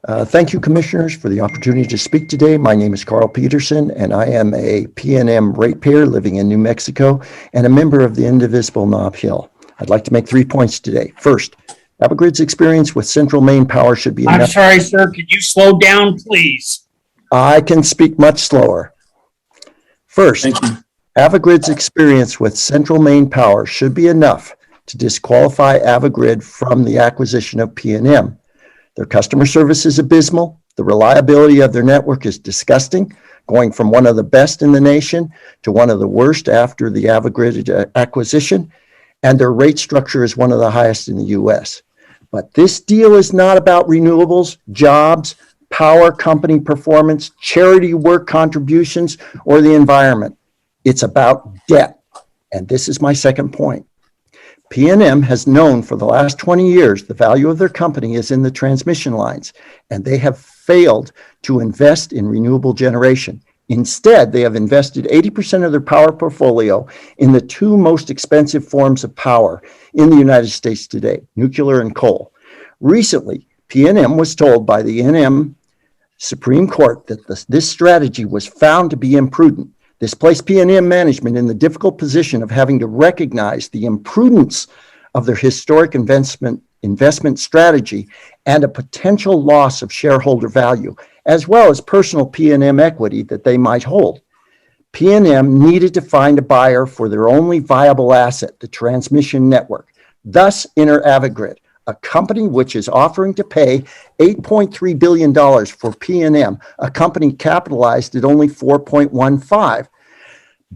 Thank you, Commissioners, for the opportunity to speak today. My name is Carl Peterson, and I am a PNM ratepayer living in New Mexico and a member of the indivisible Nob Hill. I'd like to make 3 points today. First, Avangrid's experience with Central Maine Power should be enough. I'm sorry, sir. Could you slow down, please? I can speak much slower. First, Avangrid's experience with Central Maine Power should be enough to disqualify Avangrid from the acquisition of PNM. Their customer service is abysmal. The reliability of their network is disgusting, going from one of the best in the nation to one of the worst after the Avangrid acquisition, and their rate structure is one of the highest in the U.S. But this deal is not about renewables, jobs, power company performance, charity work contributions, or the environment. It's about debt. And this is my second point. PNM has known for the last 20 years the value of their company is in the transmission lines, and they have failed to invest in renewable generation. Instead, they have invested 80% of their power portfolio in the two most expensive forms of power in the United States today, nuclear and coal. Recently, PNM was told by the NM Supreme Court that this strategy was found to be imprudent. This placed PNM management in the difficult position of having to recognize the imprudence of their historic investment strategy and a potential loss of shareholder value, as well as personal PNM equity that they might hold. PNM needed to find a buyer for their only viable asset, the transmission network. Thus, enter Avangrid, a company which is offering to pay $8.3 billion for PNM, a company capitalized at only $4.15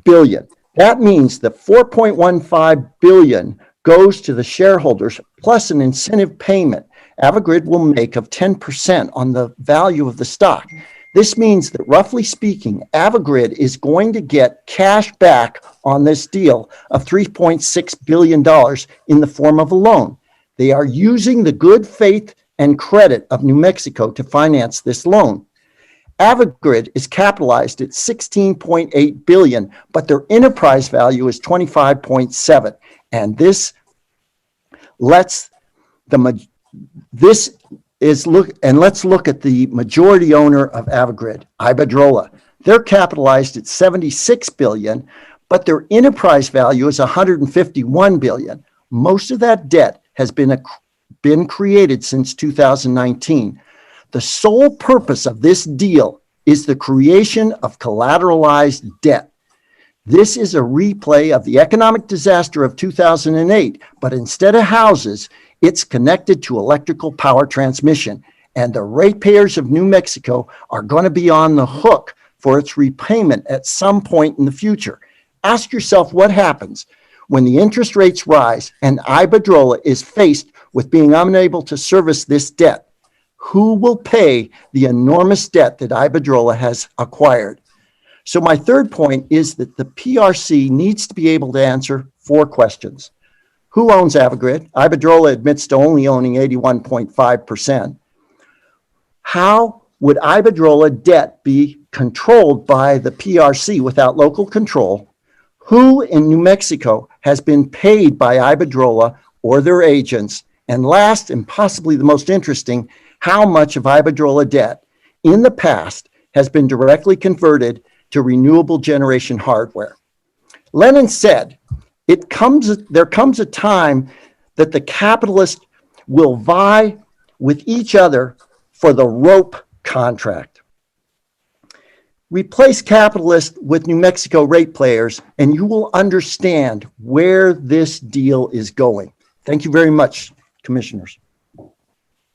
billion. That means that $4.15 billion goes to the shareholders plus an incentive payment Avangrid will make of 10% on the value of the stock. This means that, roughly speaking, Avangrid is going to get cash back on this deal of $3.6 billion in the form of a loan. They are using the good faith and credit of New Mexico to finance this loan. Avangrid is capitalized at $16.8 billion, but their enterprise value is $25.7, and let's look at the majority owner of Avangrid, Iberdrola. They're capitalized at $76 billion, but their enterprise value is $151 billion. Most of that debt has been created since 2019. The sole purpose of this deal is the creation of collateralized debt. This is a replay of the economic disaster of 2008, but instead of houses, it's connected to electrical power transmission, and the ratepayers of New Mexico are going to be on the hook for its repayment at some point in the future. Ask yourself what happens when the interest rates rise and Iberdrola is faced with being unable to service this debt. Who will pay the enormous debt that Iberdrola has acquired? So my third point is that the PRC needs to be able to answer 4 questions. Who owns Avangrid? Iberdrola admits to only owning 81.5%. How would Iberdrola debt be controlled by the PRC without local control? Who in New Mexico has been paid by Iberdrola or their agents? And last, and possibly the most interesting, how much of Iberdrola debt in the past has been directly converted to renewable generation hardware? Lenin said, there comes a time that the capitalists will vie with each other for the rope contract. Replace capitalists with New Mexico rate players, and you will understand where this deal is going. Thank you very much, Commissioners.